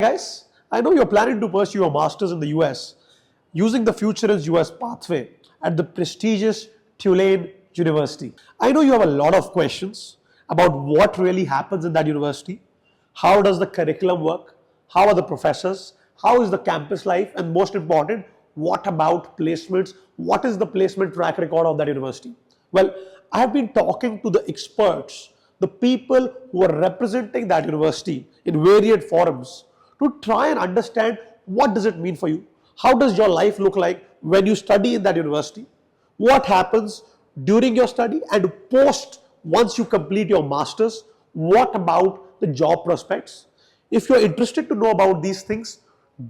Guys, I know you're planning to pursue a master's in the US using the Futurense US pathway at the prestigious Tulane University. I know you have a lot of questions about what really happens in that university. How does the curriculum work? How are the professors? How is the campus life? And most important, what about placements? What is the placement track record of that university? Well, I have been talking to the experts, the people who are representing that university in varied forums to try and understand what does it mean for you. How does your life look like when you study in that university? What happens during your study and post once you complete your masters? What about the job prospects? If you're interested to know about these things,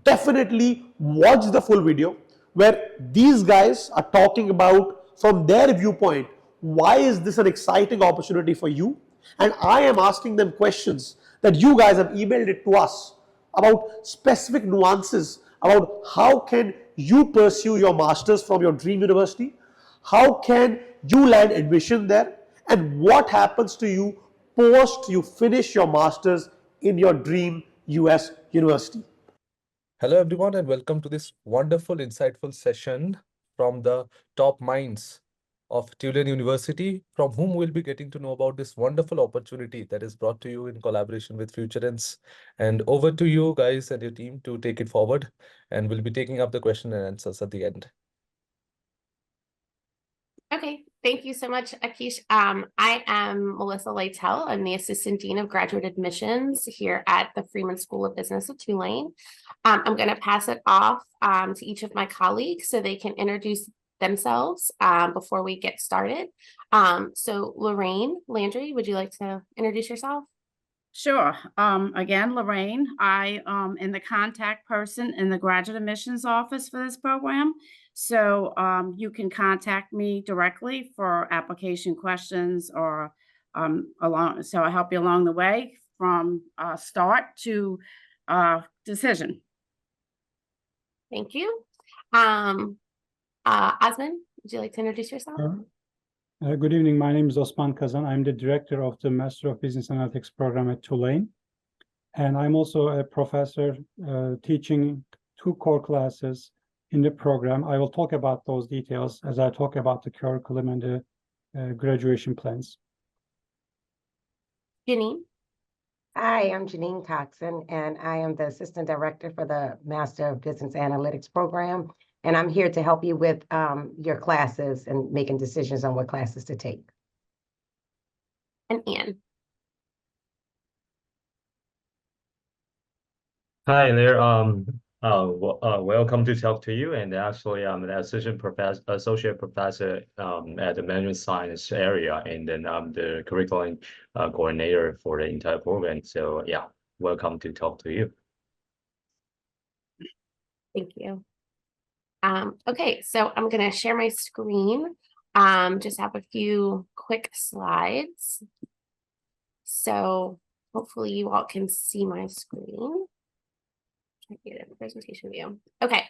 definitely watch the full video where these guys are talking about from their viewpoint, why is this an exciting opportunity for you? And I am asking them questions that you guys have emailed it to us about specific nuances about how can you pursue your masters from your dream university, how can you land admission there, and what happens to you post you finish your masters in your dream US university. Hello, everyone, and welcome to this wonderful, insightful session from the top minds of Tulane University, from whom we'll be getting to know about this wonderful opportunity that is brought to you in collaboration with Futurense. And over to you guys and your team to take it forward, and we'll be taking up the question and answers at the end. Okay, thank you so much, Akish. I am Melissa Lightell. I'm the Assistant Dean of Graduate Admissions here at the Freeman School of Business at Tulane. I'm going to pass it off to each of my colleagues so they can introduce themselves before we get started. So Lorraine, Landry, would you like to introduce yourself? Sure. Again, Lorraine, I am the contact person in the graduate admissions office for this program. So you can contact me directly for application questions or so I help you along the way from start to decision. Thank you. Osman, would you like to introduce yourself? Good evening. My name is Osman Kazan. I'm the director of the Master of Business Analytics program at Tulane. And I'm also a professor teaching 2 core classes in the program. I will talk about those details as I talk about the curriculum and the graduation plans. Janine? Hi, I'm Janine Coxon, and I am the Assistant Director for the Master of Business Analytics program. And I'm here to help you with your classes and making decisions on what classes to take. And Anne? Hi there. Welcome to talk to you. And actually, I'm an associate professor at the management science area, and then I'm the curriculum coordinator for the entire program. So yeah, welcome to talk to you. Thank you. Okay, so I'm going to share my screen. Just have a few quick slides. So hopefully you all can see my screen. Try to get a presentation view. Okay,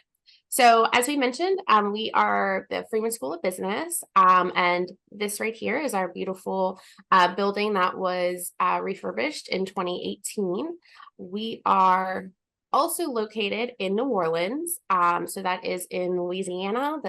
so as we mentioned, we are the Freeman School of Business, and this right here is our beautiful building that was refurbished in 2018. We are also located in New Orleans. So that is in Louisiana,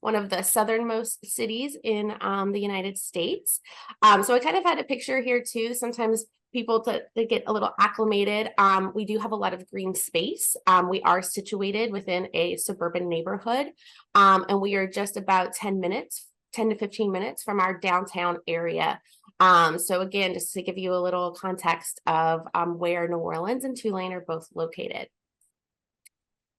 one of the southernmost cities in the United States. So I kind of had a picture here too. Sometimes people to get a little acclimated. We do have a lot of green space. We are situated within a suburban neighborhood, and we are just about 10 to 15 minutes from our downtown area. So again, just to give you a little context of where New Orleans and Tulane are both located.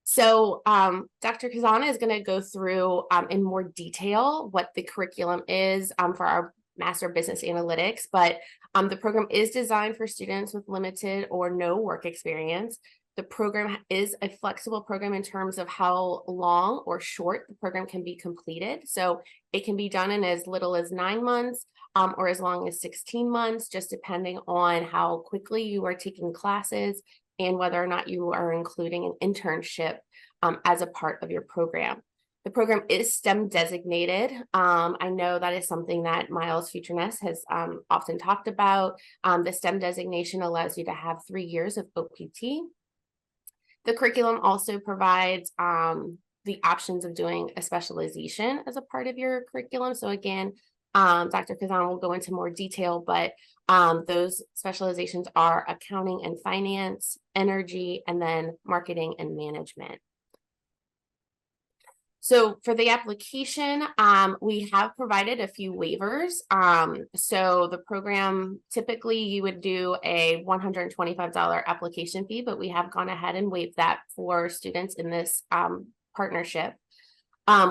So Dr. Kazan is going to go through in more detail what the curriculum is for our Master of Business Analytics, but the program is designed for students with limited or no work experience. The program is a flexible program in terms of how long or short the program can be completed. So it can be done in as little as 9 months or as long as 16 months, just depending on how quickly you are taking classes and whether or not you are including an internship as a part of your program. The program is STEM designated. I know that is something that Miles Futurense has often talked about. The STEM designation allows you to have 3 years of OPT. The curriculum also provides the options of doing a specialization as a part of your curriculum. So again, Dr. Kazan will go into more detail, but those specializations are accounting and finance, energy, and then marketing and management. So for the application, we have provided a few waivers. So the program, typically you would do a $125 application fee, but we have gone ahead and waived that for students in this partnership.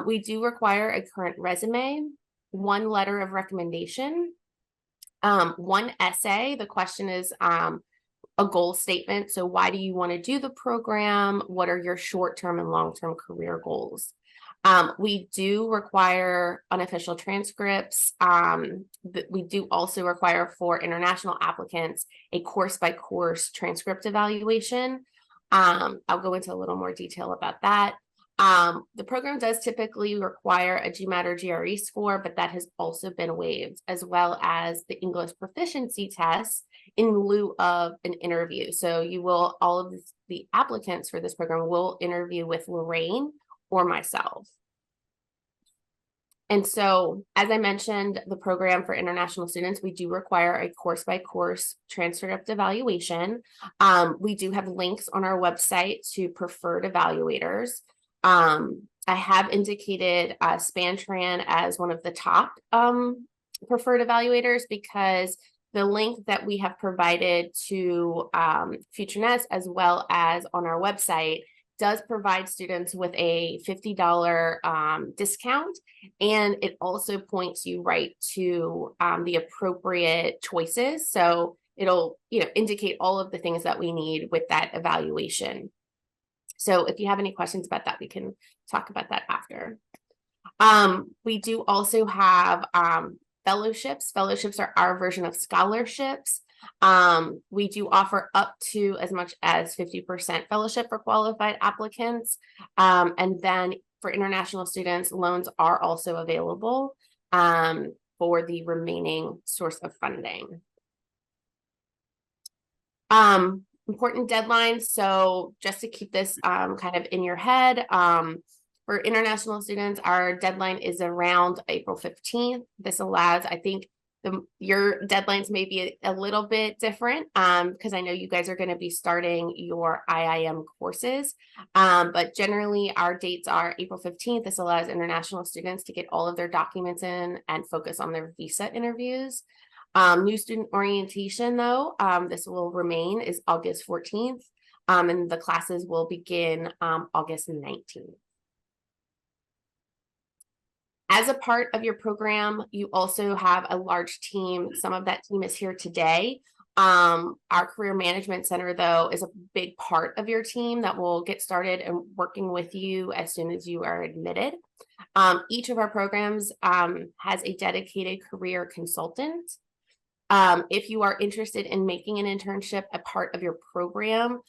We do require a current resume, one letter of recommendation, one essay. The question is a goal statement. So why do you want to do the program? What are your short-term and long-term career goals? We do require unofficial transcripts. We do also require for international applicants a course-by-course transcript evaluation. I'll go into a little more detail about that. The program does typically require a GMAT or GRE score, but that has also been waived, as well as the English proficiency test in lieu of an interview. So you will, all of the applicants for this program will interview with Lorraine or myself. And so, as I mentioned, the program for international students, we do require a course-by-course transcript evaluation. We do have links on our website to preferred evaluators. I have indicated Spantran as one of the top preferred evaluators because the link that we have provided to Futurense as well as on our website does provide students with a $50 discount, and it also points you right to the appropriate choices. So it'll indicate all of the things that we need with that evaluation. So if you have any questions about that, we can talk about that after. We do also have fellowships. Fellowships are our version of scholarships. We do offer up to as much as 50% fellowship for qualified applicants. And then for international students, loans are also available for the remaining source of funding. Important deadlines. So just to keep this kind of in your head, for international students, our deadline is around April 15th. This allows, I think, your deadlines may be a little bit different because I know you guys are going to be starting your IIM courses. But generally, our dates are April 15th. This allows international students to get all of their documents in and focus on their visa interviews. New student orientation, though, this will remain, is August 14th, and the classes will begin August 19th. As a part of your program, you also have a large team. Some of that team is here today. Our Career Management Center, though, is a big part of your team that will get started and working with you as soon as you are admitted. Each of our programs has a dedicated career consultant. If you are interested in making an internship a part of your program,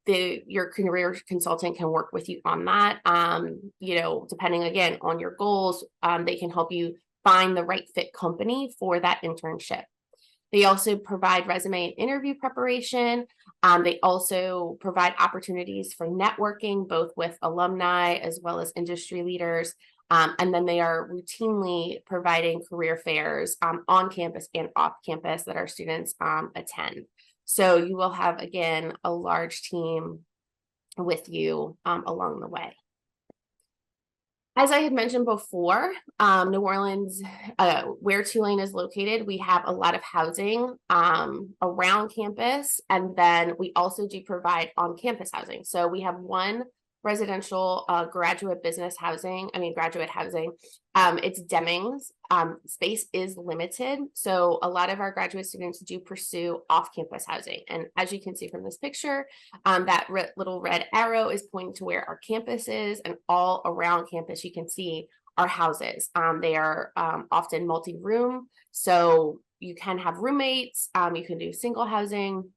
your career consultant can work with you on that. Depending again on your goals, they can help you find the right fit company for that internship. They also provide resume and interview preparation. They also provide opportunities for networking, both with alumni as well as industry leaders. And then they are routinely providing career fairs on campus and off campus that our students attend. So you will have, again, a large team with you along the way. As I had mentioned before, New Orleans, where Tulane is located, we have a lot of housing around campus, and then we also do provide on-campus housing. So we have one residential graduate housing. It's Demings. Space is limited, so a lot of our graduate students do pursue off-campus housing. And as you can see from this picture, that little red arrow is pointing to where our campus is, and all around campus you can see our houses. They are often multi-room, so you can have roommates, you can do single housing.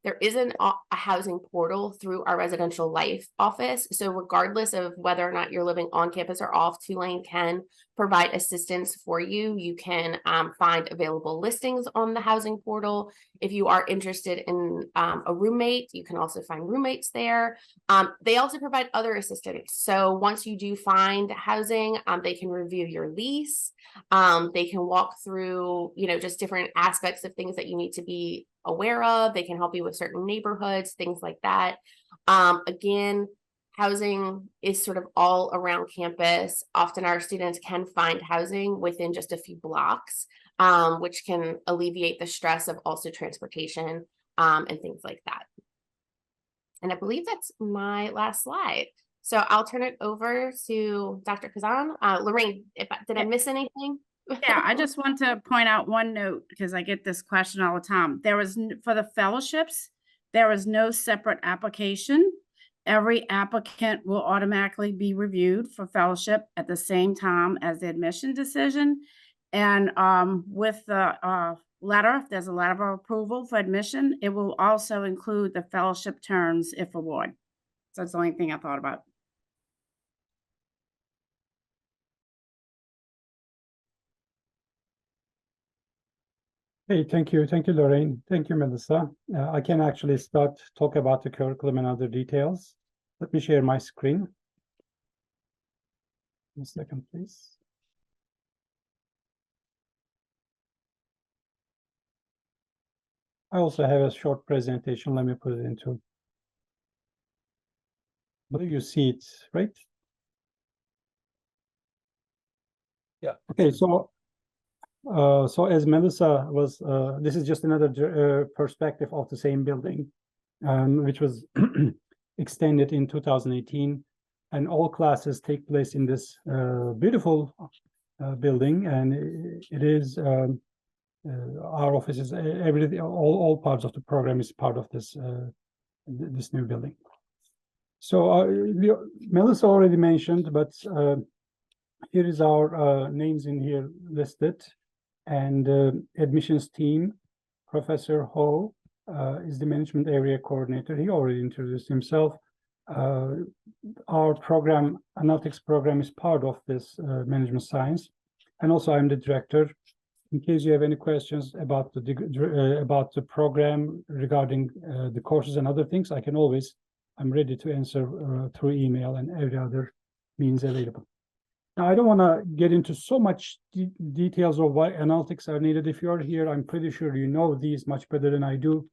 there isn't a housing portal through our residential life office. So regardless of whether or not you're living on campus or off, Tulane can provide assistance for you. You can find available listings on the housing portal. If you are interested in a roommate, you can also find roommates there. They also provide other assistance. So once you do find housing, they can review your lease. They can walk through, just different aspects of things that you need to be aware of. They can help you with certain neighborhoods, things like that. Again, housing is sort of all around campus. Often our students can find housing within just a few blocks, which can alleviate the stress of also transportation and things like that. And I believe that's my last slide. So I'll turn it over to Dr. Kazan. Lorraine, did I miss anything? Yeah, I just want to point out one note because I get this question all the time. For the fellowships, there is no separate application. Every applicant will automatically be reviewed for fellowship at the same time as the admission decision. And with the letter, if there's a letter of approval for admission, it will also include the fellowship terms if awarded. So that's the only thing I thought about. Hey, thank you, Lorraine. Thank you, Melissa. I can actually talk about the curriculum and other details. Let me share my screen. 1 second, please. I also have a short presentation. Let me put it into. I believe you see it, right? Yeah. Okay, so as Melissa was, this is just another perspective of the same building, which was extended in 2018, and all classes take place in this beautiful building, and it is our offices, everything, all parts of the program is part of this this new building. So Melissa already mentioned, but here is our names in here listed. And admissions team, Professor Ho is the management area coordinator. He already introduced himself. Our program, analytics program, is part of this management science. And also I'm the director. In case you have any questions about the program regarding the courses and other things, I'm ready to answer through email and every other means available. Now, I don't want to get into so much details of why analytics are needed. If you're here, I'm pretty sure you know these much better than I do.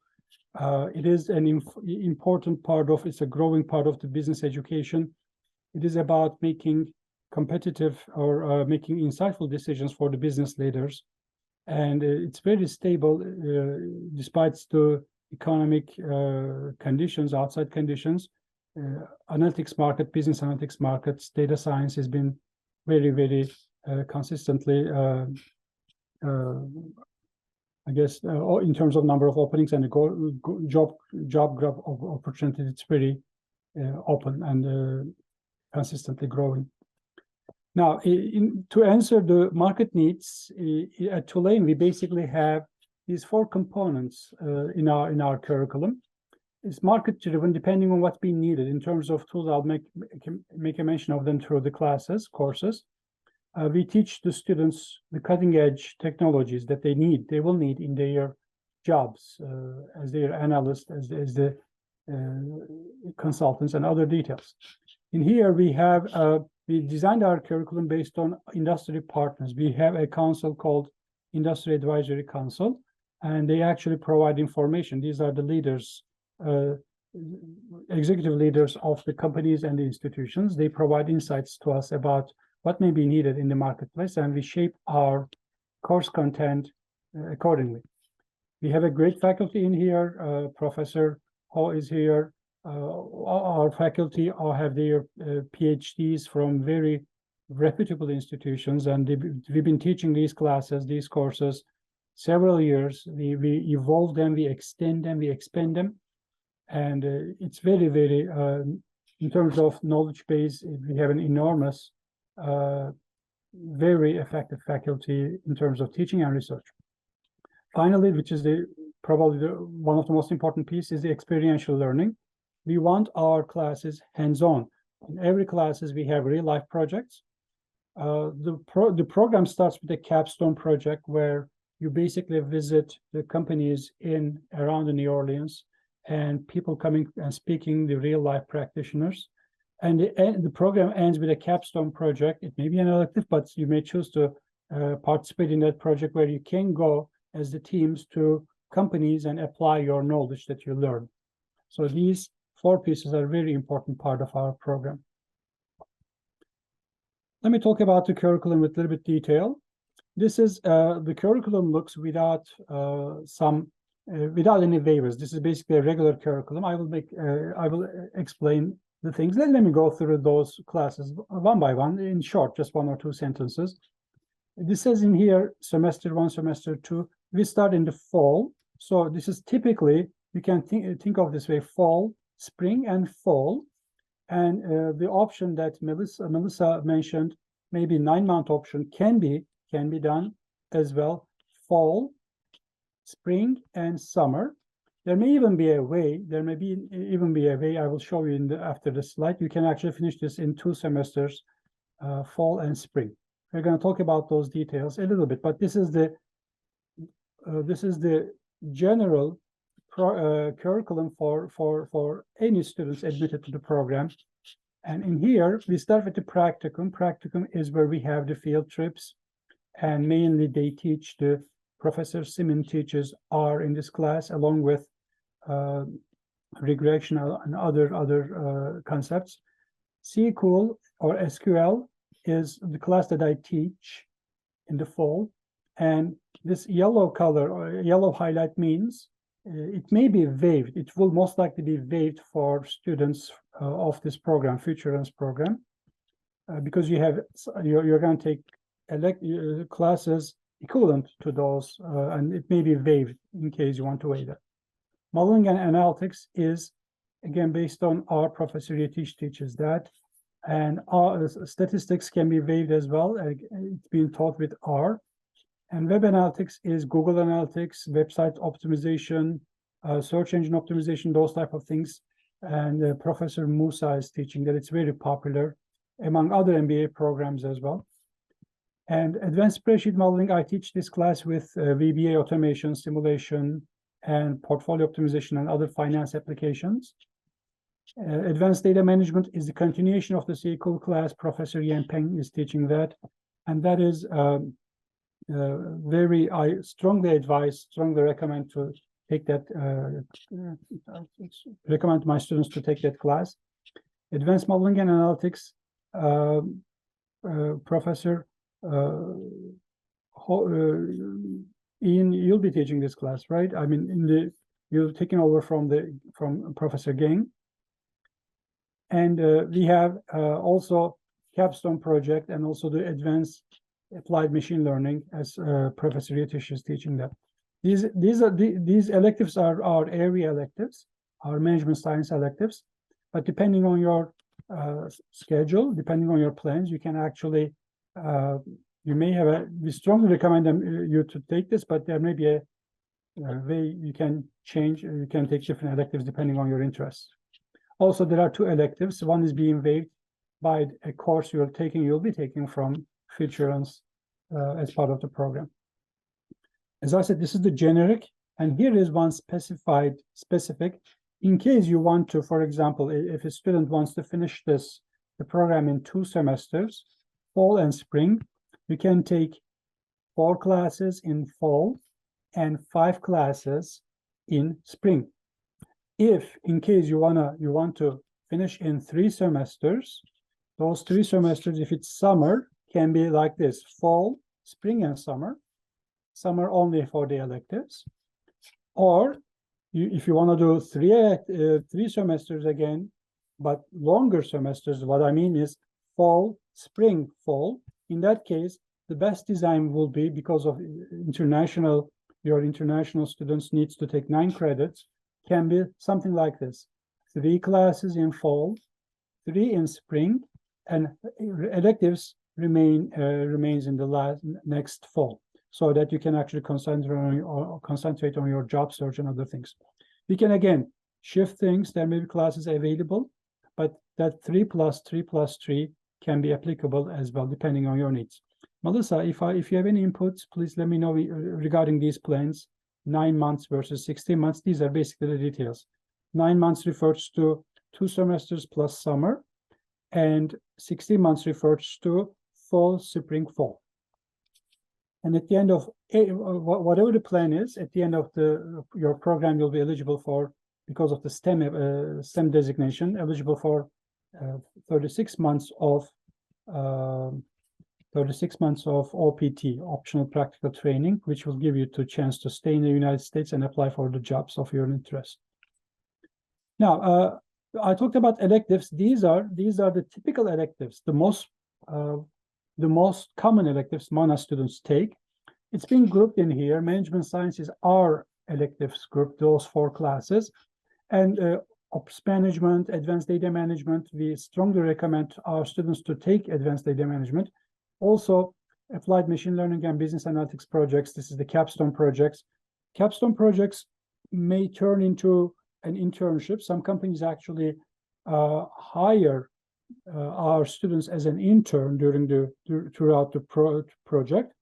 It is an important part of, it's a growing part of the business education. It is about making competitive or making insightful decisions for the business leaders. And it's very stable despite the economic conditions, outside conditions. Analytics market, business analytics markets, data science has been very, very consistently, I guess, in terms of number of openings and job growth opportunities, it's very open and consistently growing. Now, to answer the market needs at Tulane, we basically have these 4 components in our curriculum. It's market-driven, depending on what's being needed in terms of tools. I'll make a mention of them through the courses. We teach the students the cutting-edge technologies that they will need in their jobs as their analysts, as the consultants, and other details. In here, we designed our curriculum based on industry partners. We have a council called Industry Advisory Council, and they actually provide information. These are the leaders, executive leaders of the companies and the institutions. They provide insights to us about what may be needed in the marketplace, and we shape our course content accordingly. We have a great faculty in here. Professor Ho is here. Our faculty all have their PhDs from very reputable institutions, and we've been teaching these classes, these courses, several years. We evolve them, we extend them, we expand them. And it's very, very, in terms of knowledge base, we have an enormous, very effective faculty in terms of teaching and research. Finally, which is the probably one of the most important pieces is the experiential learning. We want our classes hands-on. In every classes, we have real-life projects. The program starts with a capstone project where you basically visit the companies around New Orleans and people coming and speaking, the real-life practitioners. And the program ends with a capstone project. It may be an elective, but you may choose to participate in that project where you can go as the teams to companies and apply your knowledge that you learn. So these 4 pieces are a very important part of our program. Let me talk about the curriculum with a little bit detail. This is the curriculum looks without without any waivers. This is basically a regular curriculum. I will explain the things. Let me go through those classes one by one in short, just 1 or 2 sentences. This says in here, semester 1, semester 2. We start in the fall. So this is typically, you can think of this way, fall, spring, and fall. And the option that Melissa mentioned, maybe 9-month option, can be done as well. Fall, spring, and summer. There may even be a way. There may even be a way. I will show you after the slide. You can actually finish this in 2 semesters, fall and spring. We're going to talk about those details a little bit, but this is the general curriculum for any students admitted to the program. And in here, we start with the practicum. Practicum is where we have the field trips, and mainly they teach Professor Simon teaches R in this class, along with regression and other concepts. SQL or SQL is the class that I teach in the fall, and this yellow color or yellow highlight means it may be waived. It will most likely be waived for students of this program, Futurense program, because you're going to take classes equivalent to those, and it may be waived in case you want to waive it. Modeling and analytics is again based on R. Professor Yetish teaches that, and statistics can be waived as well. It's being taught with R. And web analytics is Google Analytics, website optimization, search engine optimization, those type of things. And Professor Musa is teaching that. It's very popular among other MBA programs as well. And advanced spreadsheet modeling, I teach this class with VBA automation, simulation, and portfolio optimization and other finance applications. Advanced data management is the continuation of the SQL class. Professor Yan Peng is teaching that. And that is I strongly recommend to take that, recommend my students to take that class. Advanced modeling and analytics, Professor Ian, you'll be teaching this class, right? I mean, you're taking over from Professor Gang. And we have also capstone project and also the advanced applied machine learning, as Professor Yetish is teaching that. These electives are our area electives, our management science electives. But depending on your schedule, depending on your plans, you can actually you may have we strongly recommend you to take this, but there may be a way you can change. You can take different electives depending on your interests. Also, there are 2 electives. One is being waived by a course you'll be taking from Futurense as part of the program. As I said, this is the generic, and here is one specific. In case you want to, for example, if a student wants to finish the program in 2 semesters, fall and spring, you can take 4 classes in fall and 5 classes in spring. If in case you want to finish in 3 semesters, those 3 semesters, if it's summer, can be like this: fall, spring, and summer. Summer only for the electives. Or if you want to do 3 semesters again, but longer semesters, what I mean is fall, spring, fall. In that case, the best design will be, because of your international students needs to take 9 credits, can be something like this: 3 classes in fall, 3 in spring, and electives remains in the next fall. so that you can actually concentrate on your job search and other things. We can again shift things. There may be classes available, but that 3+3+3 can be applicable as well, depending on your needs. Melissa, if you have any inputs, please let me know regarding these plans. 9 months versus 16 months. These are basically the details. 9 months refers to 2 semesters plus summer, and 16 months refers to fall, spring, fall. And at the end of whatever the plan is, at the end of your program, you'll be eligible for, because of the STEM designation, eligible for 36 months of 36 months of OPT, optional practical training, which will give you the chance to stay in the United States and apply for the jobs of your interest. Now, I talked about electives. These are the typical electives, the most common electives MANA students take. It's been grouped in here. Management sciences are electives group, those 4 classes. And ops management, advanced data management, we strongly recommend our students to take advanced data management. Also, applied machine learning and business analytics projects. This is the capstone projects. Capstone projects may turn into an internship. Some companies actually hire our students as an intern throughout the project.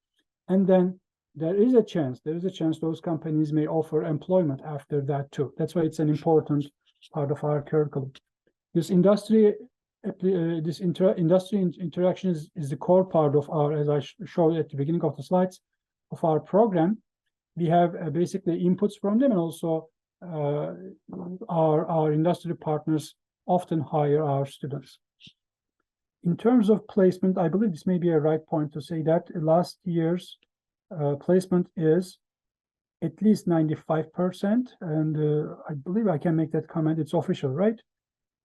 And then there is a chance those companies may offer employment after that too. That's why it's an important part of our curriculum. This industry interaction is the core part of our, as I showed at the beginning of the slides, of our program. We have basically inputs from them, and also our industry partners often hire our students. In terms of placement, I believe this may be a right point to say that last year's placement is at least 95%, and I believe I can make that comment. It's official, right?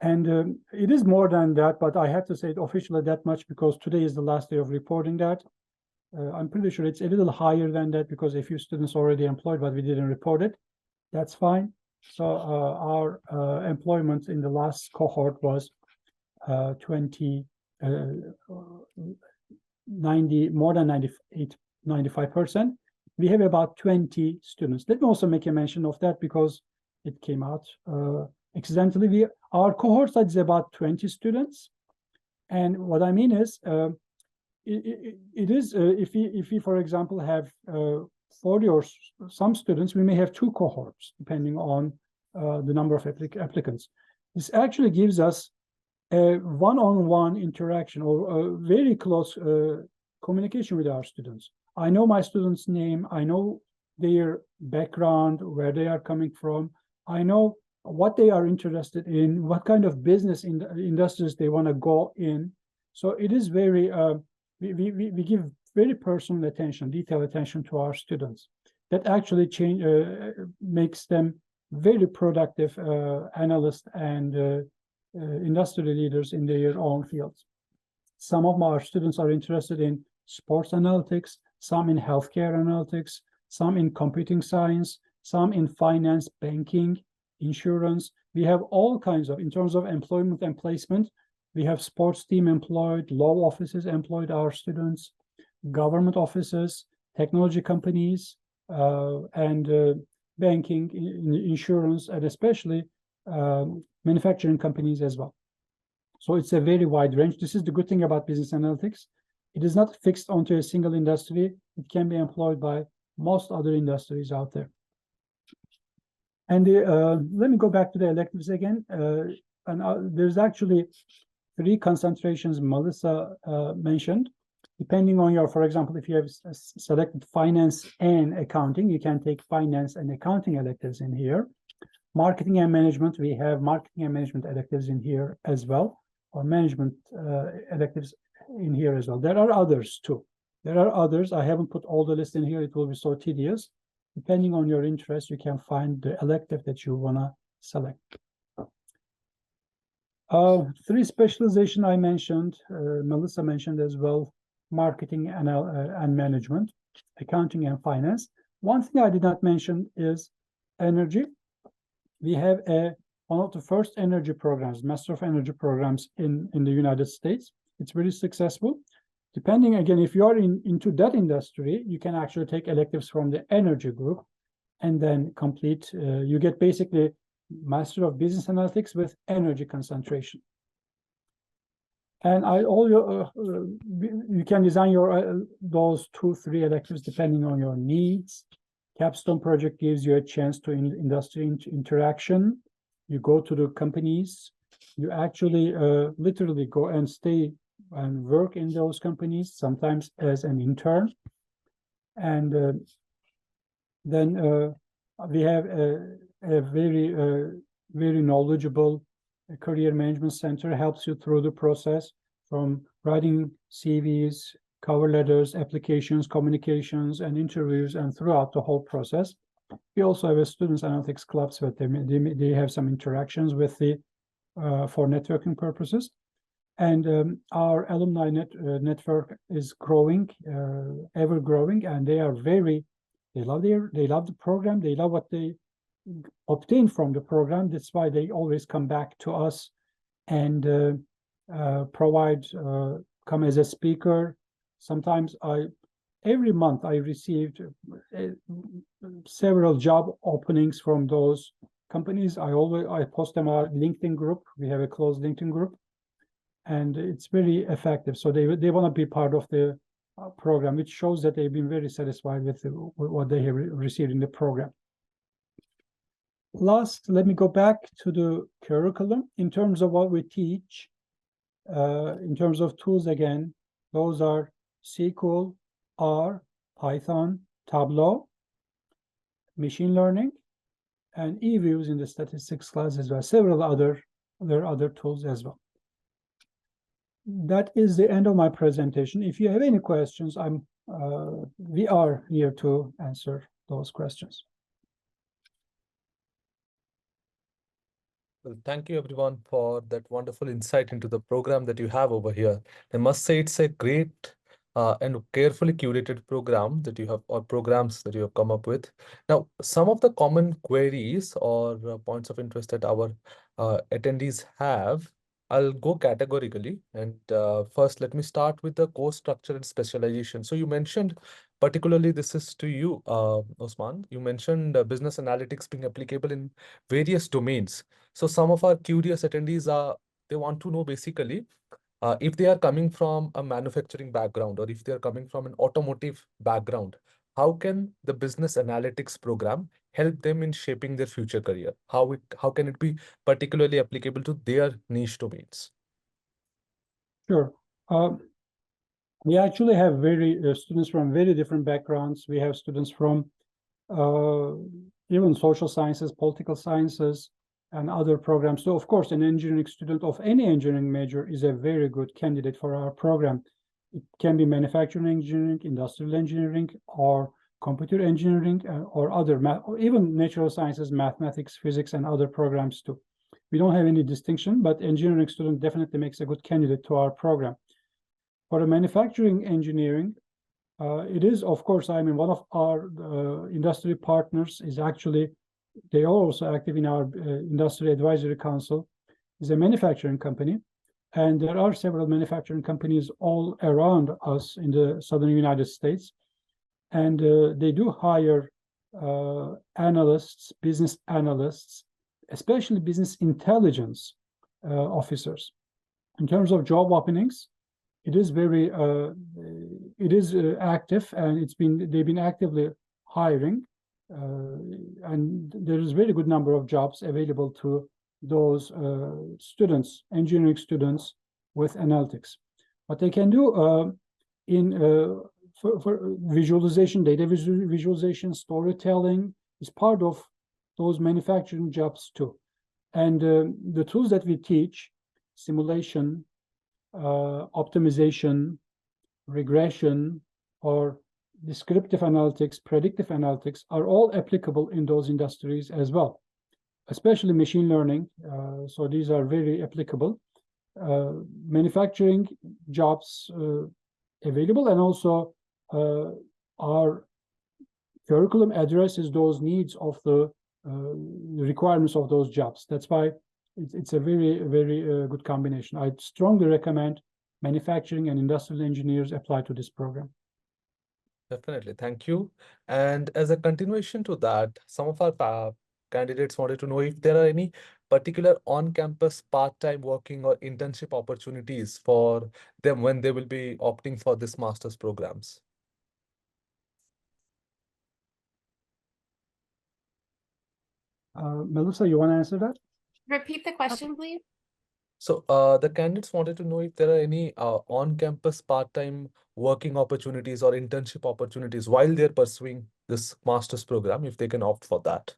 And it is more than that, but I have to say it officially that much because today is the last day of reporting that. I'm pretty sure it's a little higher than that because a few students already employed, but we didn't report it. That's fine. So our employment in the last cohort was 95%. We have about 20 students. Let me also make a mention of that because it came out accidentally. Our cohort size is about 20 students, and what I mean is, it is if we for example have 40 or some students, we may have 2 cohorts depending on the number of applicants. This actually gives us a one-on-one interaction or a very close communication with our students. I know my students' name, I know their background, where they are coming from, I know what they are interested in, what kind of business industries they want to go in. So it is very, we give very personal attention, detailed attention to our students. That actually makes them very productive analysts and industry leaders in their own fields. Some of our students are interested in sports analytics, some in healthcare analytics, some in computing science, some in finance, banking, insurance. We have all kinds of, in terms of employment and placement, we have sports team employed, law offices employed our students, government offices, technology companies, and banking, insurance, and especially manufacturing companies as well. So it's a very wide range. This is the good thing about business analytics. It is not fixed onto a single industry. It can be employed by most other industries out there. And let me go back to the electives again. There's actually 3 concentrations Melissa mentioned. Depending on your, for example, if you have selected finance and accounting, you can take finance and accounting electives in here. Marketing and management, we have marketing and management electives in here as well, or management electives in here as well. There are others too. There are others. I haven't put all the list in here. It will be so tedious. Depending on your interest, you can find the elective that you want to select. 3 specialization I mentioned, Melissa mentioned as well, marketing and management, accounting and finance. One thing I did not mention is energy. We have one of the first energy programs, Master of Energy programs in the United States. It's very successful. Depending, again, if you are into that industry, you can actually take electives from the energy group and then complete, you get basically Master of Business Analytics with energy concentration. And you can design your those 2-3 electives depending on your needs. Capstone project gives you a chance to industry interaction. You go to the companies. You actually literally go and stay and work in those companies, sometimes as an intern. And then we have a very knowledgeable career management center, helps you through the process from writing CVs, cover letters, applications, communications, and interviews, and throughout the whole process. We also have a students analytics clubs with them. They have some interactions with the for networking purposes. And our alumni network is growing, ever growing, and they love the program. They love what they obtain from the program. That's why they always come back to us and come as a speaker. Sometimes every month I received several job openings from those companies. I post them on our LinkedIn group. We have a closed LinkedIn group, and it's very effective. So they want to be part of the program, which shows that they've been very satisfied with what they have received in the program. Last, let me go back to the curriculum. In terms of what we teach, in terms of tools, again, those are SQL, R, Python, Tableau, machine learning, and eViews in the statistics class as well. Several other tools as well. That is the end of my presentation. If you have any questions, we are here to answer those questions. Well, thank you everyone for that wonderful insight into the program that you have over here. I must say it's a great and carefully curated program that you have, or programs that you have come up with. Now, some of the common queries or points of interest that our attendees have, I'll go categorically. And first, let me start with the course structure and specialization. So you mentioned, particularly this is to you, Osman, you mentioned business analytics being applicable in various domains. So some of our curious attendees they want to know basically, if they are coming from a manufacturing background or if they are coming from an automotive background, how can the business analytics program help them in shaping their future career? How can it be particularly applicable to their niche domains? Sure. We actually have students from very different backgrounds. We have students from even social sciences, political sciences, and other programs. So of course, an engineering student of any engineering major is a very good candidate for our program. It can be manufacturing engineering, industrial engineering, or computer engineering, or other math, or even natural sciences, mathematics, physics, and other programs too. We don't have any distinction, but engineering student definitely makes a good candidate to our program. For a manufacturing engineering, it is, of course, I mean, one of our industry partners is actually, they are also active in our industry advisory council, is a manufacturing company. And there are several manufacturing companies all around us in the southern United States. And they do hire analysts, business analysts, especially business intelligence officers. In terms of job openings, it is very, active, and they've been actively hiring. And there is a very good number of jobs available to those students, engineering students with analytics. What they can do for visualization, data visualization, storytelling is part of those manufacturing jobs too. And the tools that we teach, simulation, optimization, regression, or descriptive analytics, predictive analytics are all applicable in those industries as well, especially machine learning. So these are very applicable. Manufacturing jobs available, and also our curriculum addresses those needs of the requirements of those jobs. That's why it's a very, very good combination. I strongly recommend manufacturing and industrial engineers apply to this program. Definitely, thank you. And as a continuation to that, some of our candidates wanted to know if there are any particular on-campus part-time working or internship opportunities for them when they will be opting for this master's programs. Melissa, you want to answer that? Repeat the question, please. So the candidates wanted to know if there are any on-campus part-time working opportunities or internship opportunities while they're pursuing this master's program, if they can opt for that.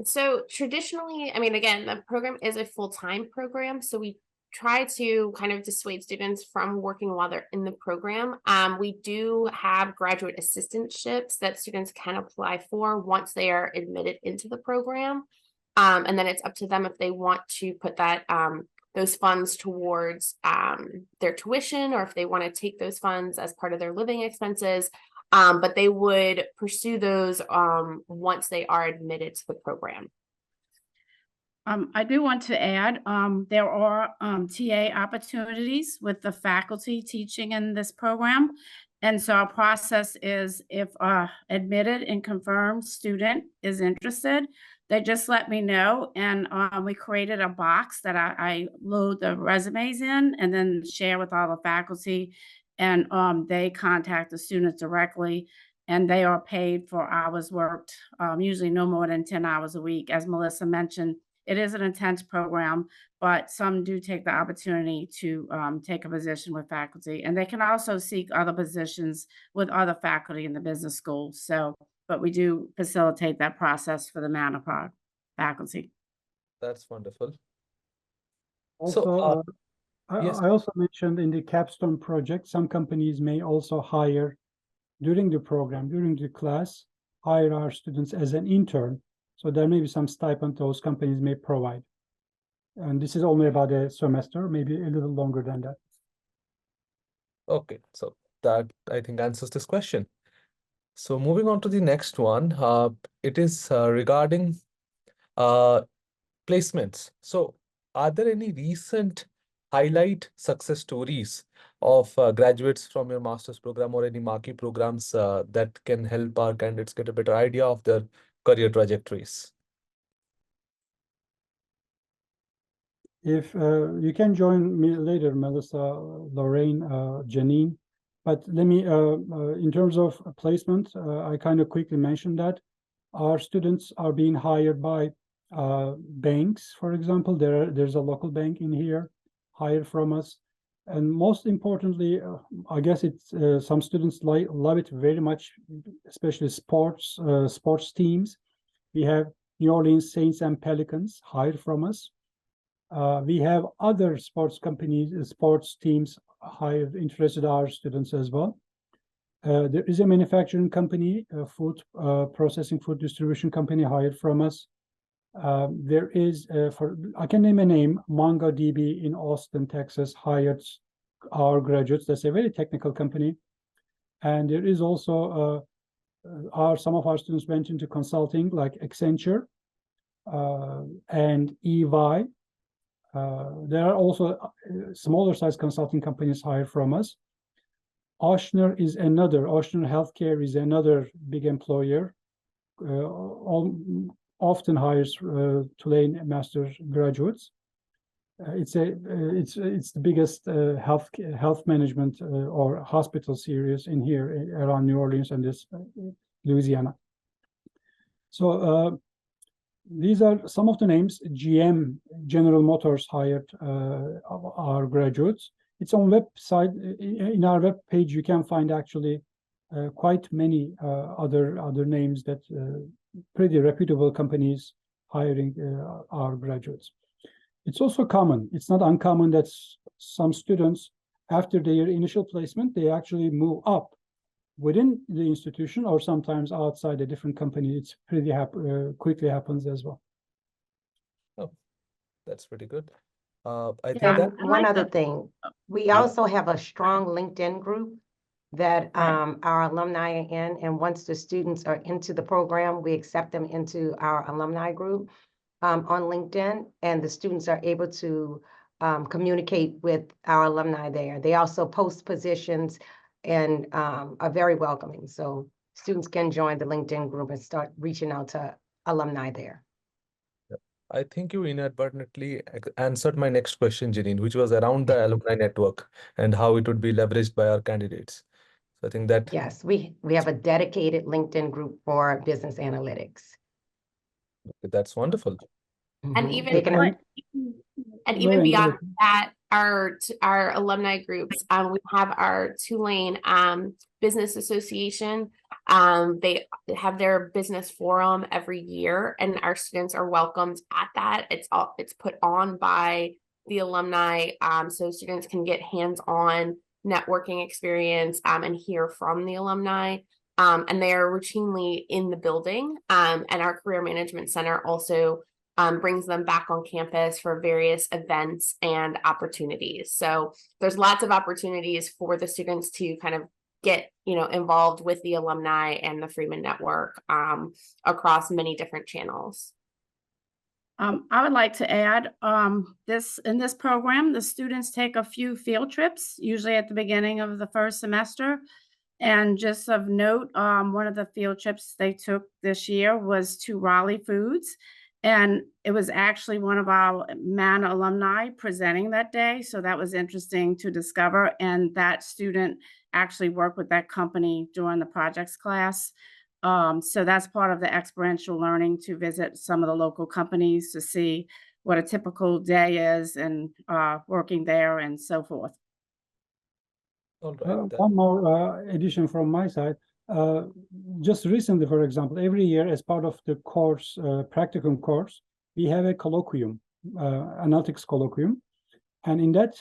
So traditionally, I mean, again, the program is a full-time program, so we try to kind of dissuade students from working while they're in the program. We do have graduate assistantships that students can apply for once they are admitted into the program. And then it's up to them if they want to put that those funds towards their tuition, or if they want to take those funds as part of their living expenses. But they would pursue those once they are admitted to the program. I do want to add, there are TA opportunities with the faculty teaching in this program. And so our process is, if admitted and confirmed student is interested, they just let me know. And we created a box that I load the resumes in and then share with all the faculty. And they contact the students directly, and they are paid for hours worked, usually no more than 10 hours a week. As Melissa mentioned, it is an intense program, but some do take the opportunity to take a position with faculty, and they can also seek other positions with other faculty in the business school. So, but we do facilitate that process for the amount of our faculty. That's wonderful. Also, yes. I also mentioned in the capstone project, some companies may also hire during the program, during the class, hire our students as an intern. So there may be some stipend those companies may provide. And this is only about a semester, maybe a little longer than that. Okay, so that I think answers this question. So moving on to the next one, it is regarding placements. So are there any recent highlight success stories of graduates from your master's program or any marquee programs that can help our candidates get a better idea of their career trajectories? If you can join me later, Melissa, Lorraine, Janine, but let me, in terms of placement, I kind of quickly mentioned that our students are being hired by banks, for example. There's a local bank in here hired from us. And most importantly, I guess it's some students love it very much, especially sports teams. We have New Orleans Saints and Pelicans hired from us. We have other sports companies, sports teams hired, interested our students as well. There is a manufacturing company, a food processing, food distribution company hired from us. There is, I can name a name, MongoDB in Austin, Texas, hired our graduates. That's a very technical company. And there is also, some of our students went into consulting, like Accenture and EY. There are also smaller size consulting companies hired from us. Ochsner Healthcare is another big employer. Often hires Tulane master's graduates. It's the biggest health management or hospital series in here around New Orleans and this Louisiana. So these are some of the names. GM, General Motors, hired our graduates. It's on website. In our web page, you can find actually quite many other names that pretty reputable companies hiring our graduates. It's also common. It's not uncommon that some students, after their initial placement, they actually move up within the institution or sometimes outside a different company. It's pretty quickly happens as well. Oh, that's pretty good. I think Yeah, that one other thing, we also have a strong LinkedIn group that our alumni are in, and once the students are into the program, we accept them into our alumni group on LinkedIn, and the students are able to communicate with our alumni there. They also post positions and are very welcoming. So students can join the LinkedIn group and start reaching out to alumni there. I think you inadvertently answered my next question, Janine, which was around the alumni network and how it would be leveraged by our candidates. So I think that Yes, we have a dedicated LinkedIn group for business analytics. that's wonderful. And Mhm. even They can- And- and even Lorraine, beyond Lorraine. that, our alumni groups, we have our Tulane Business Association. They have their business forum every year, and our students are welcomed at that. It's put on by the alumni, so students can get hands-on networking experience and hear from the alumni. And they are routinely in the building. And our Career Management Center also brings them back on campus for various events and opportunities. So there's lots of opportunities for the students to kind of get, involved with the alumni and the Freeman network across many different channels. I would like to add, in this program, the students take a few field trips, usually at the beginning of the first semester. And just of note, one of the field trips they took this year was to Raleigh Foods. And it was actually one of our MAN alumni presenting that day. So that was interesting to discover. And that student actually worked with that company during the projects class. So that's part of the experiential learning, to visit some of the local companies to see what a typical day is and working there and so forth. All right. One more addition from my side. Just recently, for example, every year as part of the course, practicum course, we have a colloquium, analytics colloquium. And in that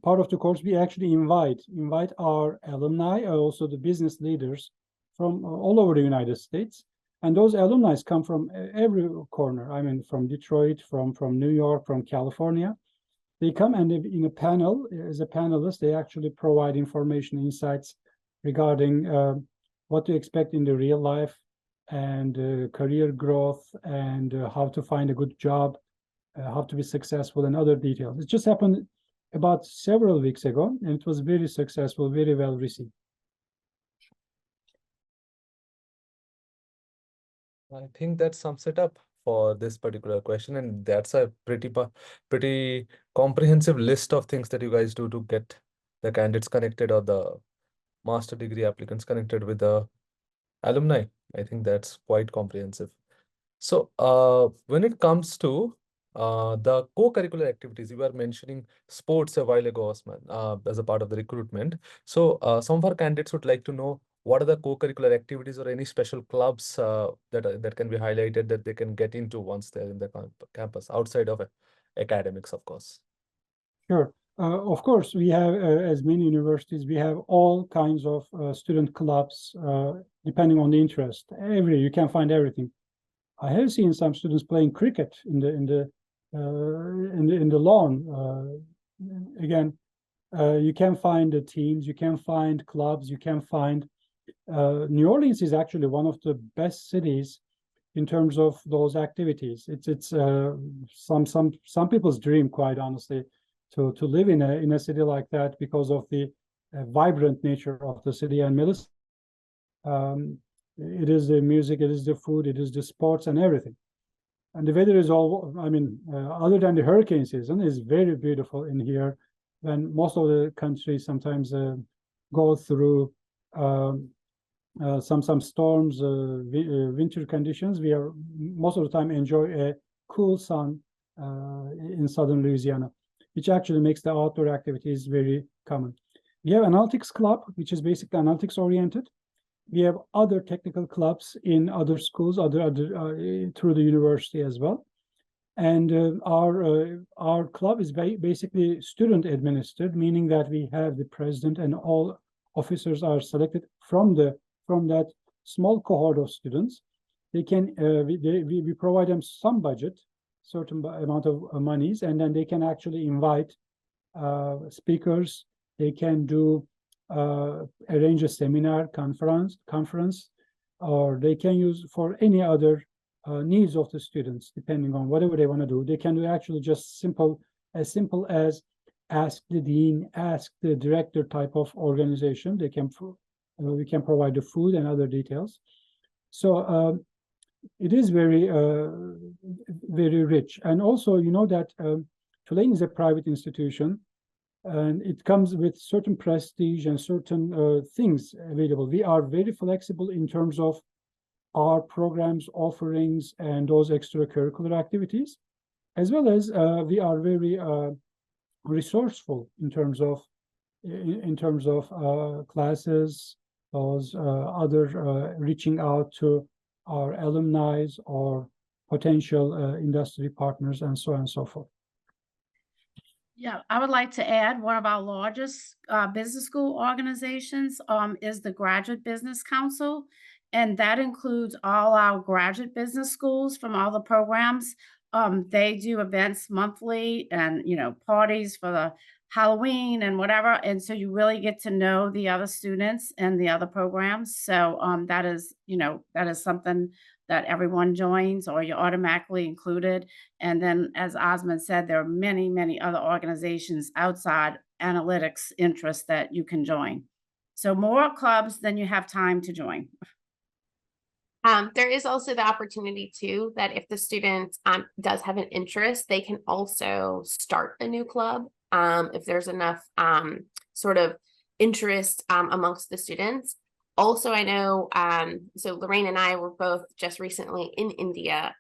part of the course, we actually invite our alumni, also the business leaders from all over the United States. And those alumni come from every corner. I mean, from Detroit, from New York, from California. They come and in a panel, as a panelist, they actually provide information, insights regarding what to expect in the real life and career growth and how to find a good job, how to be successful, and other details. It just happened about several weeks ago, and it was very successful, very well received. I think that sums it up for this particular question, and that's a pretty comprehensive list of things that you guys do to get the candidates connected or the master degree applicants connected with the alumni. I think that's quite comprehensive. So when it comes to the co-curricular activities, you were mentioning sports a while ago, Osman, as a part of the recruitment. So some of our candidates would like to know what are the co-curricular activities or any special clubs that can be highlighted that they can get into once they're in the campus, outside of academics, of course. Sure. Of course, we have, as many universities, we have all kinds of student clubs, depending on the interest. You can find everything. I have seen some students playing cricket in the lawn. Again, you can find the teams, you can find clubs, you can find. New Orleans is actually one of the best cities in terms of those activities. It's some people's dream, quite honestly, to live in a city like that because of the vibrant nature of the city. And Melissa, it is the music, it is the food, it is the sports and everything. And the weather is all, I mean, other than the hurricane season, is very beautiful in here. When most of the countries sometimes go through some storms, winter conditions, we are most of the time enjoy a cool sun in southern Louisiana, which actually makes the outdoor activities very common. We have analytics club, which is basically analytics oriented. We have other technical clubs in other schools, through the university as well. And our club is basically student administered, meaning that we have the president and all officers are selected from that small cohort of students. They can we provide them some budget, certain amount of monies, and then they can actually invite speakers. They can do arrange a seminar, conference, or they can use for any other needs of the students, depending on whatever they want to do. They can do actually just as simple as ask the dean, ask the director type of organization. They can we can provide the food and other details. So it is very very rich. And also, you know that Tulane is a private institution, and it comes with certain prestige and certain things available. We are very flexible in terms of our programs, offerings, and those extracurricular activities, as well as we are very resourceful in terms of classes, those other reaching out to our alumni or potential industry partners, and so on and so forth. Yeah, I would like to add one of our largest business school organizations is the Graduate Business Council, and that includes all our graduate business schools from all the programs. They do events monthly and, you know, parties for the Halloween and whatever, and so you really get to know the other students and the other programs. So that is, you know, that is something that everyone joins, or you're automatically included. And then, as Osman said, there are many, many other organizations outside analytics interests that you can join. So more clubs than you have time to join. There is also the opportunity too, that if the student does have an interest, they can also start a new club. If there's enough sort of interest amongst the students. Also, I know, so Lorraine and I were both just recently in India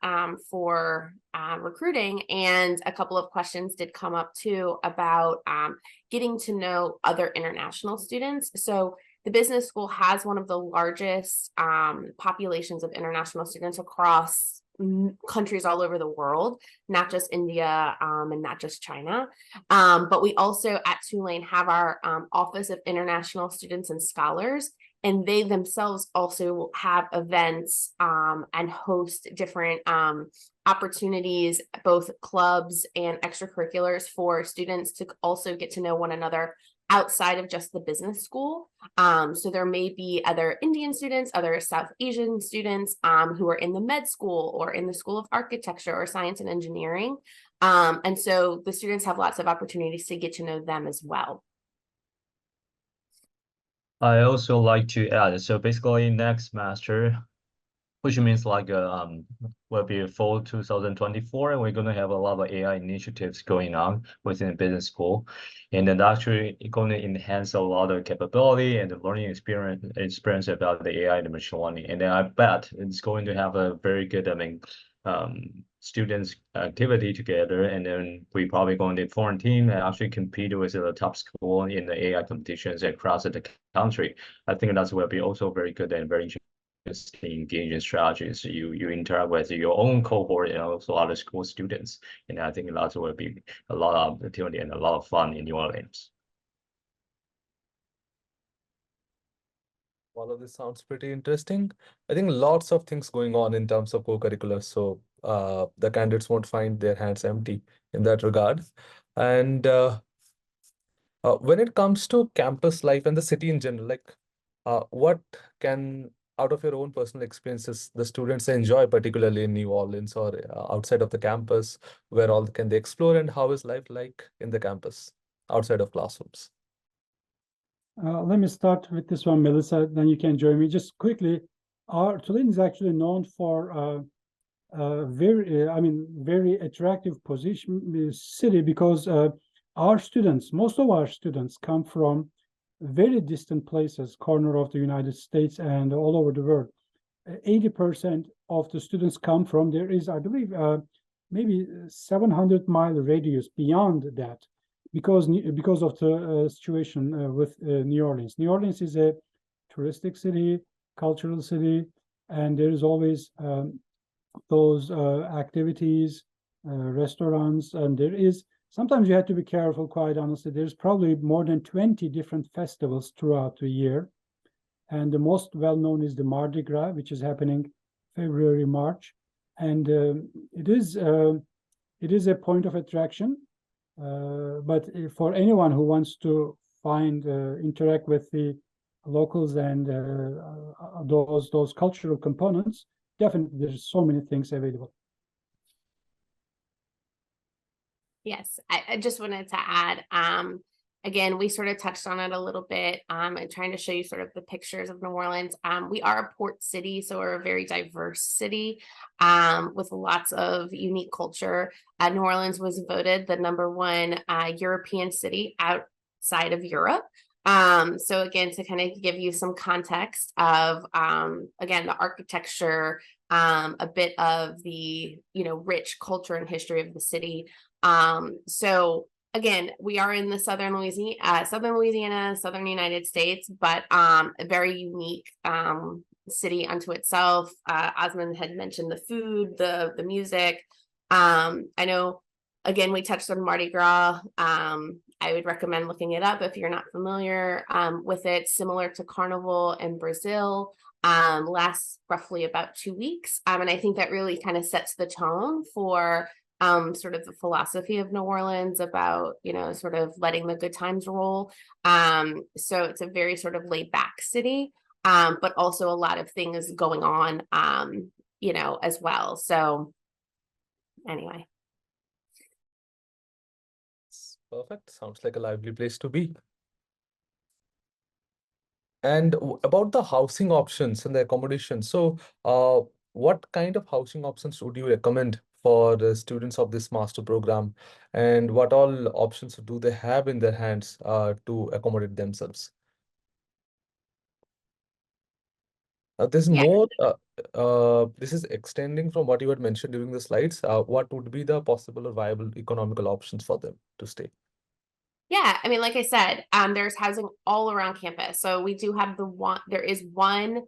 for recruiting, and a couple of questions did come up too about getting to know other international students. So the business school has one of the largest populations of international students across countries all over the world, not just India and not just China. But we also at Tulane have our Office of International Students and Scholars, and they themselves also have events and host different opportunities, both clubs and extracurriculars, for students to also get to know one another outside of just the business school. So there may be other Indian students, other South Asian students who are in the med school or in the School of Architecture or Science and Engineering. And so the students have lots of opportunities to get to know them as well. I also like to add, so basically next semester, which means like will be fall 2024, and we're going to have a lot of AI initiatives going on within the business school, and then actually going to enhance a lot of capability and the learning experience about the AI and the machine learning. And then I bet it's going to have a very good, students activity together, and then we probably going to form team and actually compete with the top school in the AI competitions across the country. I think that will be also very good and very interesting engaging strategies. You interact with your own cohort and also other school students, and I think that will be a lot of opportunity and a lot of fun in New Orleans. All of this sounds pretty interesting. I think lots of things going on in terms of co-curriculars, so the candidates won't find their hands empty in that regard. And when it comes to campus life and the city in general, like what can, out of your own personal experiences, the students enjoy, particularly in New Orleans or outside of the campus? Where all can they explore, and how is life like in the campus outside of classrooms? Let me start with this one, Melissa, then you can join me. Just quickly, our Tulane is actually known for very attractive city, because our students, most of our students come from very distant places, corner of the United States and all over the world. 80% of the students come from, there is, I believe, maybe 700-mile radius beyond that, because of the situation with New Orleans. New Orleans is a touristic city, cultural city, and there is always those activities, restaurants, and there is, sometimes you have to be careful, quite honestly. There's probably more than 20 different festivals throughout the year. And the most well-known is the Mardi Gras, which is happening February, March. And it is a point of attraction. But for anyone who wants to interact with the locals and those cultural components, definitely there's so many things available. Yes, I just wanted to add, again, we sort of touched on it a little bit, and trying to show you sort of the pictures of New Orleans. We are a port city, so we're a very diverse city, with lots of unique culture. New Orleans was voted the #1 European city outside of Europe. So again, to kind of give you some context of, again, the architecture, a bit of the, rich culture and history of the city. So again, we are in the southern Louisiana, southern United States, but a very unique city unto itself. Osman had mentioned the food, the music. I know, again, we touched on Mardi Gras. I would recommend looking it up if you're not familiar with it. Similar to Carnival in Brazil, lasts roughly about 2 weeks. And I think that really kind of sets the tone for sort of the philosophy of New Orleans about, sort of letting the good times roll. So it's a very sort of laid back city, but also a lot of things going on, as well. So anyway. Perfect. Sounds like a lively place to be. And about the housing options and the accommodation. So, what kind of housing options would you recommend for the students of this master program, and what all options do they have in their hands to accommodate themselves? This is Yeah. more. This is extending from what you had mentioned during the slides. What would be the possible or viable economical options for them to stay? Yeah, I mean, like I said, there's housing all around campus. So we do have there is one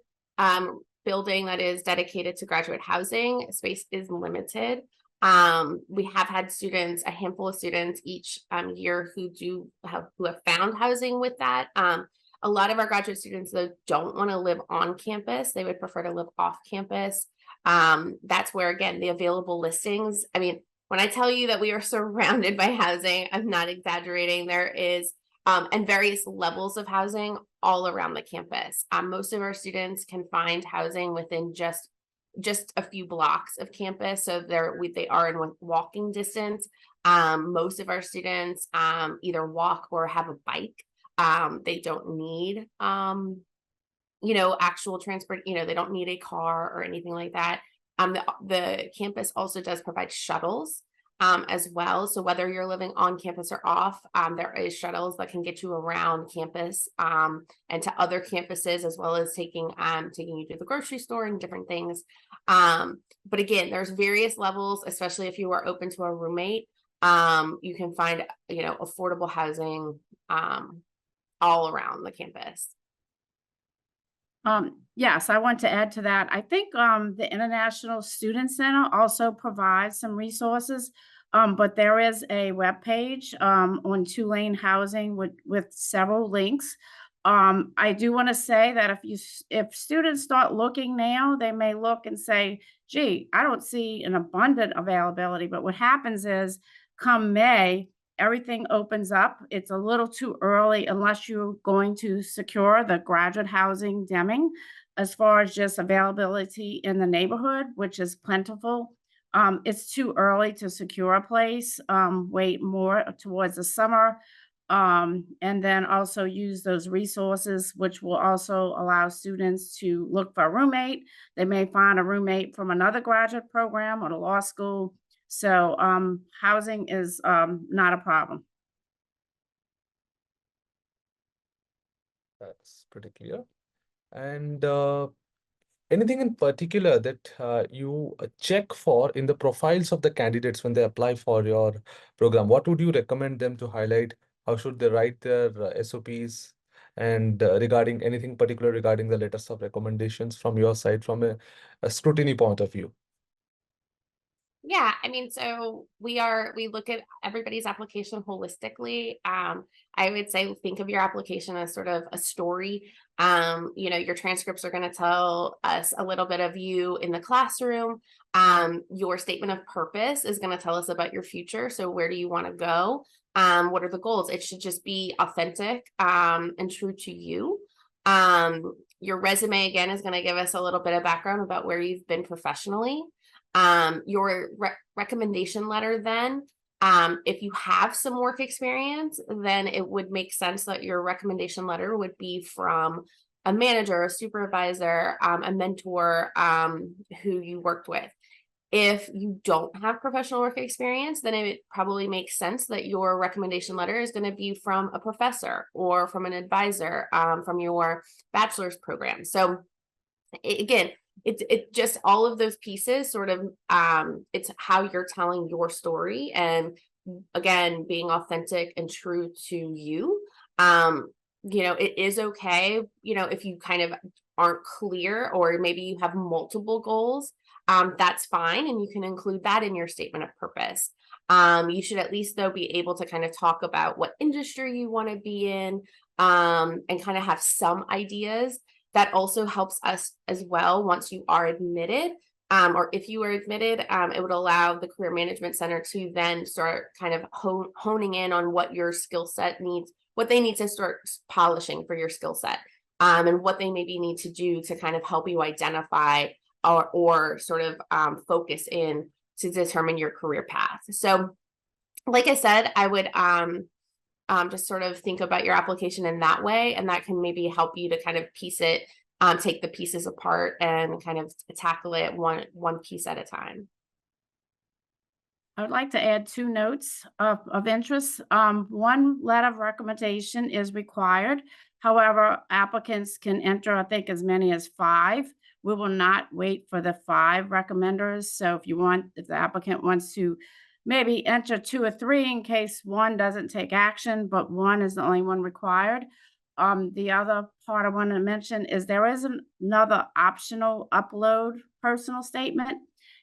building that is dedicated to graduate housing. Space is limited. We have had students, a handful of students each year who have found housing with that. A lot of our graduate students, though, don't want to live on campus. They would prefer to live off campus. That's where, again, the available listings, I mean, when I tell you that we are surrounded by housing, I'm not exaggerating. There is, and various levels of housing all around the campus. Most of our students can find housing within just a few blocks of campus. So they are in walking distance. Most of our students either walk or have a bike. They don't need, actual transport, they don't need a car or anything like that. The campus also does provide shuttles as well. So whether you're living on campus or off, there is shuttles that can get you around campus and to other campuses, as well as taking you to the grocery store and different things. But again, there's various levels, especially if you are open to a roommate. You can find, affordable housing all around the campus. Yes, I want to add to that. I think the International Student Center also provides some resources, but there is a webpage on Tulane Housing with several links. I do want to say that if students start looking now, they may look and say, gee, I don't see an abundant availability. But what happens is come May, everything opens up. It's a little too early unless you're going to secure the graduate housing Deming. As far as just availability in the neighborhood, which is plentiful, it's too early to secure a place. Wait more towards the summer, and then also use those resources, which will also allow students to look for a roommate. They may find a roommate from another graduate program or the law school. So housing is not a problem. That's pretty clear. And anything in particular that you check for in the profiles of the candidates when they apply for your program? What would you recommend them to highlight? How should they write their SOPs? And regarding anything particular regarding the letters of recommendations from your side, from a scrutiny point of view? Yeah, I mean, so we look at everybody's application holistically. I would say think of your application as sort of a story. Your transcripts are going to tell us a little bit of you in the classroom. Your statement of purpose is going to tell us about your future. So where do you want to go? What are the goals? It should just be authentic and true to you. Your resume, again, is going to give us a little bit of background about where you've been professionally. Your recommendation letter then, if you have some work experience, then it would make sense that your recommendation letter would be from a manager, a supervisor, a mentor, who you worked with. If you don't have professional work experience, then it probably makes sense that your recommendation letter is going to be from a professor or from an advisor, from your bachelor's program. So again, it just all of those pieces sort of, it's how you're telling your story, and again, being authentic and true to you. It is okay, if you kind of aren't clear, or maybe you have multiple goals, that's fine. And you can include that in your statement of purpose. You should at least, though, be able to kind of talk about what industry you want to be in, and kind of have some ideas. That also helps us as well once you are admitted, or if you are admitted, it would allow the Career Management Center to then start kind of honing in on what your skill set needs, what they need to start polishing for your skill set, and what they maybe need to do to kind of help you identify or sort of focus in to determine your career path. So like I said, I would just sort of think about your application in that way, and that can maybe help you to kind of piece it, take the pieces apart and kind of tackle it one piece at a time. I would like to add 2 notes of interest. One letter of recommendation is required. However, applicants can enter, I think, as many as 5. We will not wait for the 5 recommenders. So if the applicant wants to maybe enter 2 or 3 in case one doesn't take action, but one is the only one required. The other part I want to mention is there is another optional upload personal statement.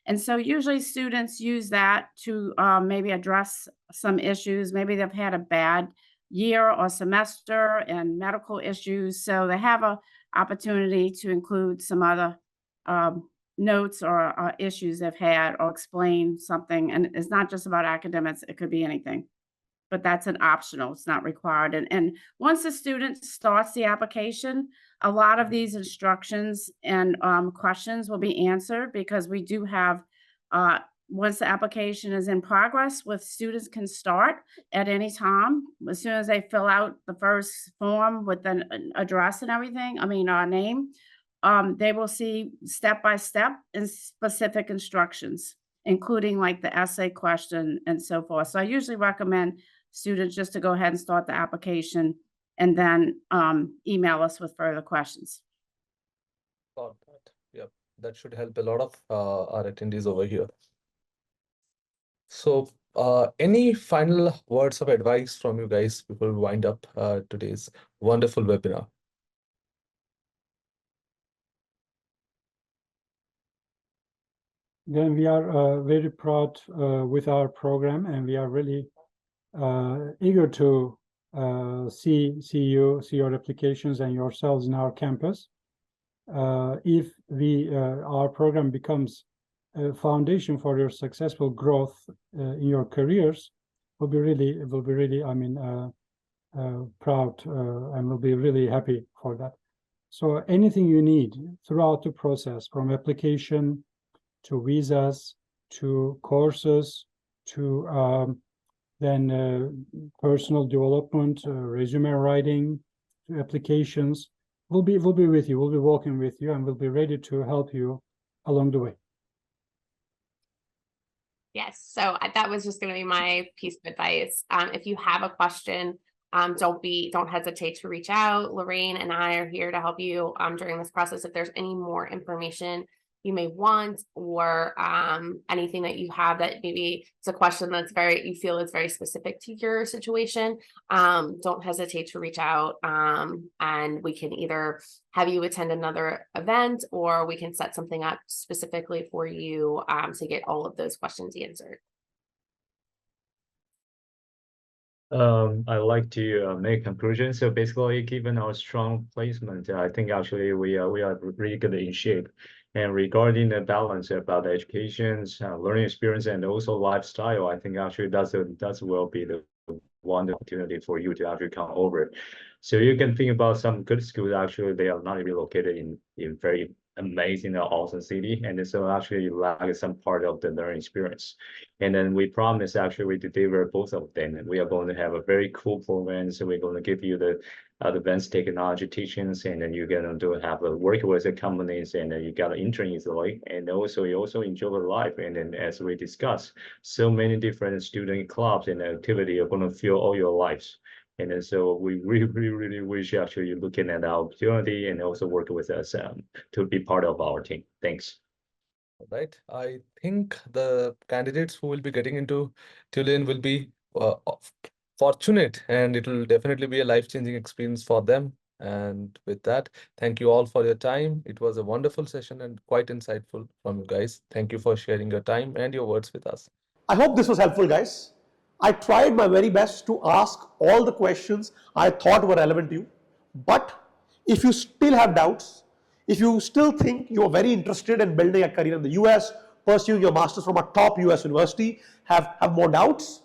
And so usually students use that to maybe address some issues. Maybe they've had a bad year or semester and medical issues. So they have an opportunity to include some other notes or issues they've had, or explain something. And it's not just about academics, it could be anything. But that's an optional, it's not required. And once the student starts the application, a lot of these instructions and questions will be answered, because we do have, once the application is in progress, with students can start at any time. As soon as they fill out the first form with an address and everything, our name, they will see step-by-step and specific instructions, including like the essay question and so forth. So I usually recommend students just to go ahead and start the application and then email us with further questions. Got that. Yep, that should help a lot of our attendees over here. So any final words of advice from you guys before we wind up today's wonderful webinar? Then we are very proud with our program, and we are really eager to see your applications and yourselves in our campus. If our program becomes a foundation for your successful growth in your careers, we'll be really proud and we'll be really happy for that. So anything you need throughout the process, from application to visas, to courses, to then personal development, resume writing, to applications, we'll be with you. We'll be walking with you, and we'll be ready to help you along the way. Yes, so that was just going to be my piece of advice. If you have a question, don't hesitate to reach out. Lorraine and I are here to help you during this process. If there's any more information you may want, or anything that you have that maybe it's a question that's you feel is very specific to your situation, don't hesitate to reach out, and we can either have you attend another event, or we can set something up specifically for you to get all of those questions answered. I'd like to make a conclusion. So basically, given our strong placement, I think actually we are really good in shape. And regarding the balance about the education, learning experience, and also lifestyle, I think actually that will be the wonderful opportunity for you to actually come over. So you can think about some good schools. Actually, they are not really located in very amazing or awesome city, and so actually you lack some part of the learning experience. And then we promise actually we deliver both of them, and we are going to have a very cool program. So we're going to give you the advanced technology teachings, and then you're going to have a work with the companies, and then you got to intern easily, and also you also enjoy the life. And then as we discussed, so many different student clubs and activity are going to fill all your lives. And then so we really wish actually you're looking at the opportunity and also work with us to be part of our team. Thanks. Right. I think the candidates who will be getting into Tulane will be fortunate, and it will definitely be a life-changing experience for them. And with that, thank you all for your time. It was a wonderful session and quite insightful from you guys. Thank you for sharing your time and your words with us. I hope this was helpful, guys. I tried my very best to ask all the questions I thought were relevant to you. But if you still have doubts, if you still think you are very interested in building a career in the US, pursuing your master's from a top US university, have more doubts,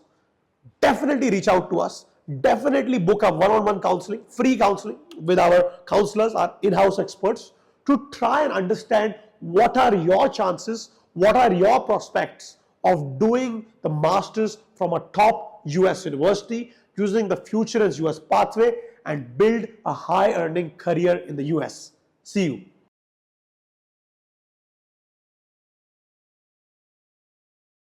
definitely reach out to us. Definitely book a one-on-one counseling, free counseling with our counselors, our in-house experts, to try and understand what are your chances, what are your prospects of doing the master's from a top US university using the Futurense US pathway and build a high earning career in the US. See you.